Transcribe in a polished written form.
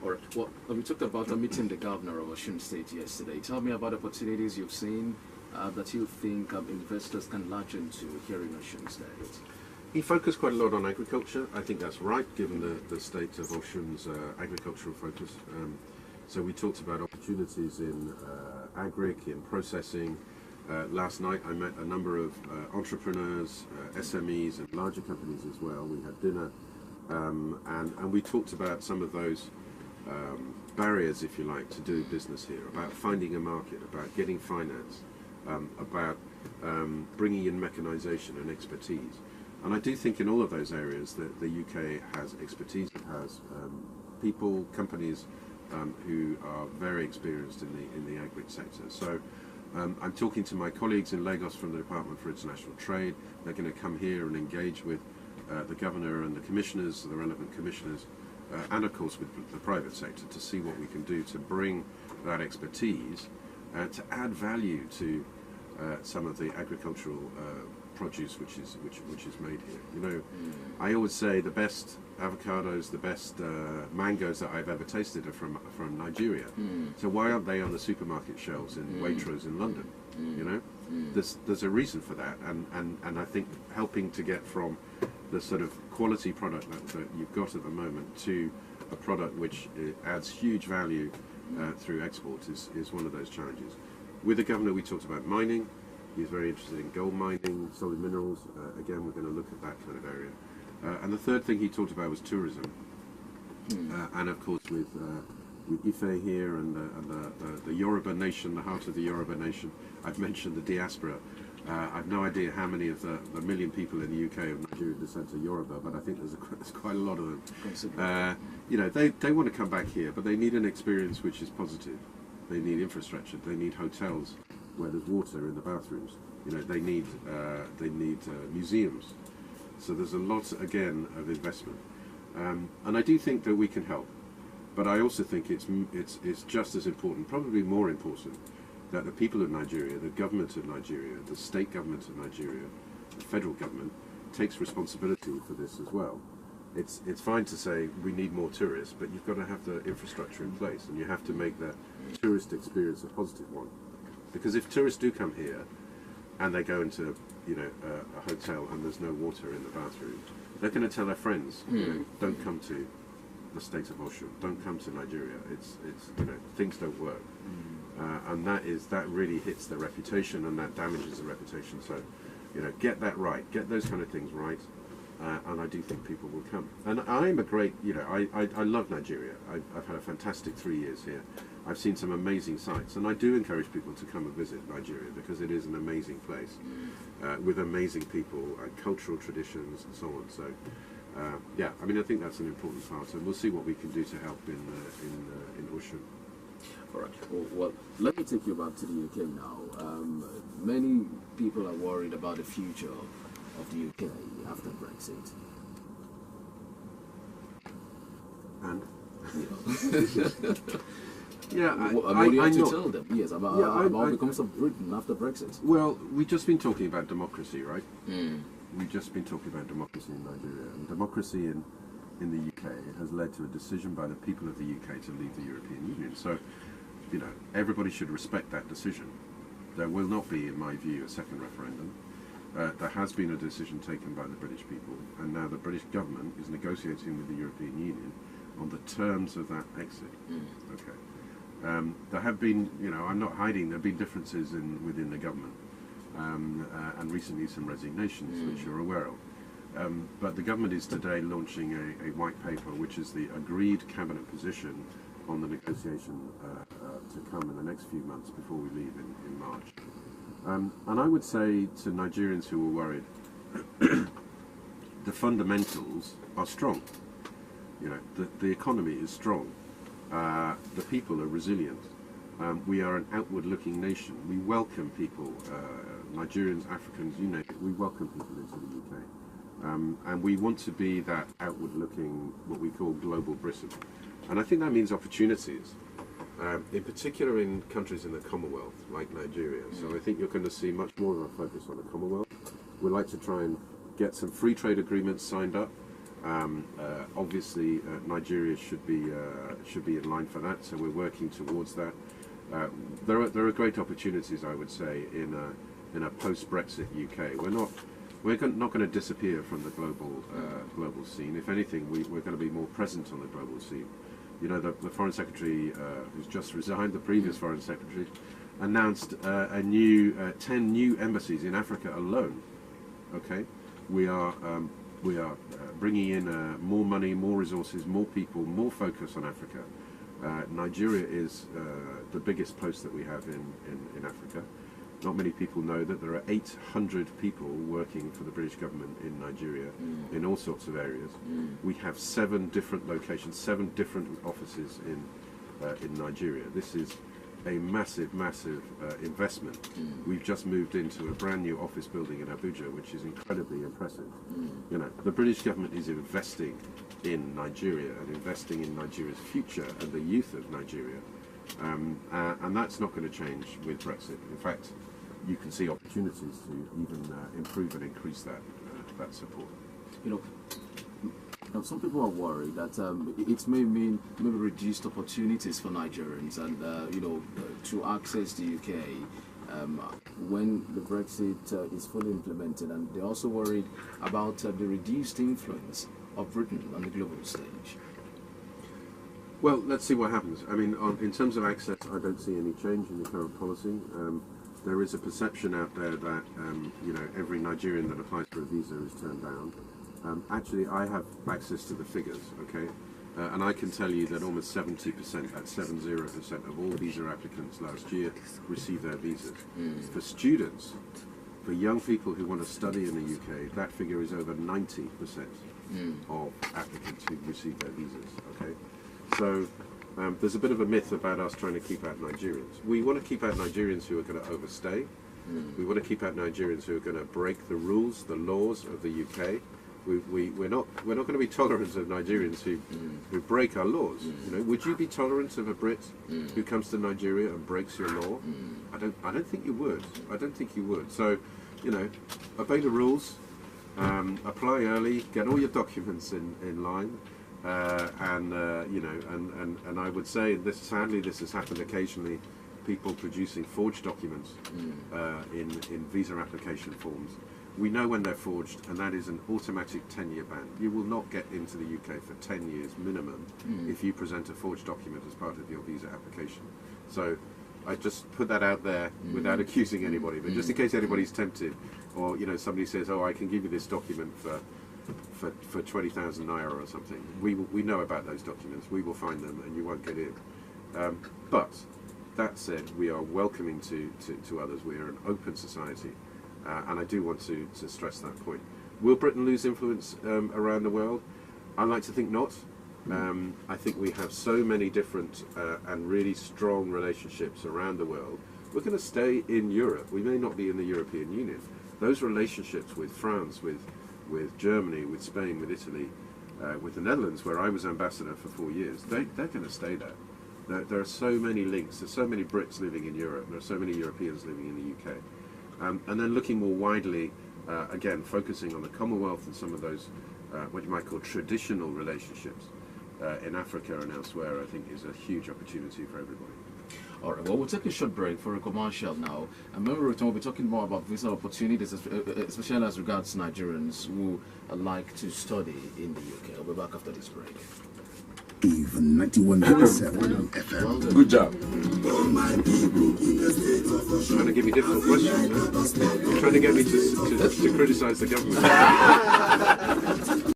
All right. Well, we talked about meeting the governor of Osun State yesterday. Tell me about opportunities you've seen that you think investors can latch into here in Osun State. He focused quite a lot on agriculture. I think that's right, given the state of Osun's agricultural focus. So we talked about opportunities in agric, in processing. Last night I met a number of entrepreneurs, SMEs and larger companies as well. We had dinner and we talked about some of those barriers, if you like, to do business here, about finding a market, about getting finance, about bringing in mechanization and expertise. And I do think in all of those areas that the UK has expertise, it has people, companies who are very experienced in the agric sector. So I'm talking to my colleagues in Lagos from the Department for International Trade. They're going to come here and engage with the governor and the commissioners, the relevant commissioners, and of course with the private sector to see what we can do to bring that expertise to add value to some of the agricultural produce which is made here. You know, I always say the best avocados, the best mangoes that I've ever tasted are from Nigeria. So why aren't they on the supermarket shelves in Waitrose in London? You know, there's a reason for that, and I think helping to get from the sort of quality product that you've got at the moment to a product which adds huge value through export is one of those challenges. With the governor we talked about mining. He's very interested in gold mining, solid minerals. Again, we're going to look at that kind of area. And the third thing he talked about was tourism. And of course with Ife here and the Yoruba nation, the heart of the Yoruba nation. I've mentioned the diaspora. I've no idea how many of the million people in the UK of Nigerian descent are Yoruba, but I think there's quite a lot of them. You know, they want to come back here, but they need an experience which is positive. They need infrastructure. They need hotels where there's water in the bathrooms. You know, they need museums. So there's a lot again of investment, and I do think that we can help. But I also think it's just as important, probably more important, that the people of Nigeria, the government of Nigeria, the state government of Nigeria, the federal government takes responsibility for this as well. It's fine to say we need more tourists, but you've got to have the infrastructure in place, and you have to make the tourist experience a positive one. Because if tourists do come here and they go into, you know, a hotel and there's no water in the bathroom, they're going to tell their friends, you know, don't come to the state of Osun, don't come to Nigeria. It's you know, things don't work, and that really hits their reputation and that damages the reputation. So, you know, get that right, get those kind of things right, and I do think people will come. And I'm a great, you know, I love Nigeria. I've had a fantastic 3 years here. I've seen some amazing sites, and I do encourage people to come and visit Nigeria because it is an amazing place with amazing people and cultural traditions and so on. So, yeah, I mean, I think that's an important part, and we'll see what we can do to help in Osun. All right. Well, let me take you back to the UK now. Many people are worried about the future of the UK after Brexit. And? Yeah, what do you have to tell them? Yes, about what becomes of Britain after Brexit. Well, we've just been talking about democracy, right? We've just been talking about democracy in Nigeria, and democracy in the UK has led to a decision by the people of the UK to leave the European Union. So, you know, everybody should respect that decision. There will not be, in my view, a second referendum. There has been a decision taken by the British people, and now the British government is negotiating with the European Union on the terms of that exit. Okay. There have been, you know, I'm not hiding, there have been differences within the government, and recently some resignations, which you're aware of. But the government is today launching a white paper, which is the agreed cabinet position on the negotiation to come in the next few months before we leave in March. And I would say to Nigerians who are worried, the fundamentals are strong. You know, the economy is strong. The people are resilient. We are an outward-looking nation. We welcome people, Nigerians, Africans, you name it. We welcome people into the UK. And we want to be that outward-looking, what we call global Britain. And I think that means opportunities, in particular in countries in the Commonwealth, like Nigeria. So I think you're going to see much more of a focus on the Commonwealth. We'd like to try and get some free trade agreements signed up Obviously, Nigeria should be in line for that, so we're working towards that. There are great opportunities, I would say, in a post-Brexit UK. We're not going to disappear from the global scene. If anything, we're going to be more present on the global scene. You know, the Foreign Secretary, who's just resigned, the previous Foreign Secretary, announced 10 new embassies in Africa alone. Okay, we are bringing in more money, more resources, more people, more focus on Africa. Nigeria is the biggest post that we have in Africa. Not many people know that there are 800 people working for the British government in Nigeria in all sorts of areas. We have 7 different locations, 7 different offices in Nigeria. This is a massive investment. We've just moved into a brand new office building in Abuja, which is incredibly impressive. You know, the British government is investing in Nigeria and investing in Nigeria's future and the youth of Nigeria. And that's not going to change with Brexit. In fact, you can see opportunities to even improve and increase that support. You know, some people are worried that it may mean maybe reduced opportunities for Nigerians and you know, to access the UK when the Brexit is fully implemented, and they're also worried about the reduced influence of Britain on the global stage. Well, let's see what happens. I mean, in terms of access, I don't see any change in the current policy. There is a perception out there that you know, every Nigerian that applies for a visa is turned down. Actually, I have access to the figures, okay, and I can tell you that almost 70%, that's 70% of all visa applicants last year received their visas. For students, for young people who want to study in the UK, that figure is over 90% of applicants who received their visas, okay. So there's a bit of a myth about us trying to keep out Nigerians. We want to keep out Nigerians who are going to overstay. We want to keep out Nigerians who are going to break the rules, the laws of the UK. We're not going to be tolerant of Nigerians who break our laws. You know, would you be tolerant of a Brit who comes to Nigeria and breaks your law? I don't think you would. I don't think you would. So, you know, obey the rules, apply early, get all your documents in line. You know, and I would say this. Sadly, this has happened occasionally. People producing forged documents in visa application forms. We know when they're forged, and that is an automatic 10-year ban. You will not get into the UK for 10 years minimum if you present a forged document as part of your visa application. So I just put that out there without accusing anybody, but just in case anybody's tempted, or you know, somebody says, "Oh, I can give you this document for 20,000 naira or something." We know about those documents. We will find them, and you won't get in. But that said, we are welcoming to others. We are an open society, and I do want to stress that point. Will Britain lose influence around the world? I like to think not. I think we have so many different and really strong relationships around the world. We're going to stay in Europe. We may not be in the European Union. Those relationships with France, with Germany, with Spain, with Italy, with the Netherlands, where I was ambassador for 4 years, they're going to stay there. There are so many links. There's so many Brits living in Europe. There are so many Europeans living in the UK. And then looking more widely, again, focusing on the Commonwealth and some of those, what you might call traditional relationships in Africa and elsewhere, I think is a huge opportunity for everybody. All right, well, we'll take a short break for a commercial now. And when we return, we'll be talking more about visa opportunities, especially as regards Nigerians who like to study in the UK. I'll be back after this break. Even 91.7 FM. Good job. Trying to give me difficult questions. Trying to get me to criticize the government.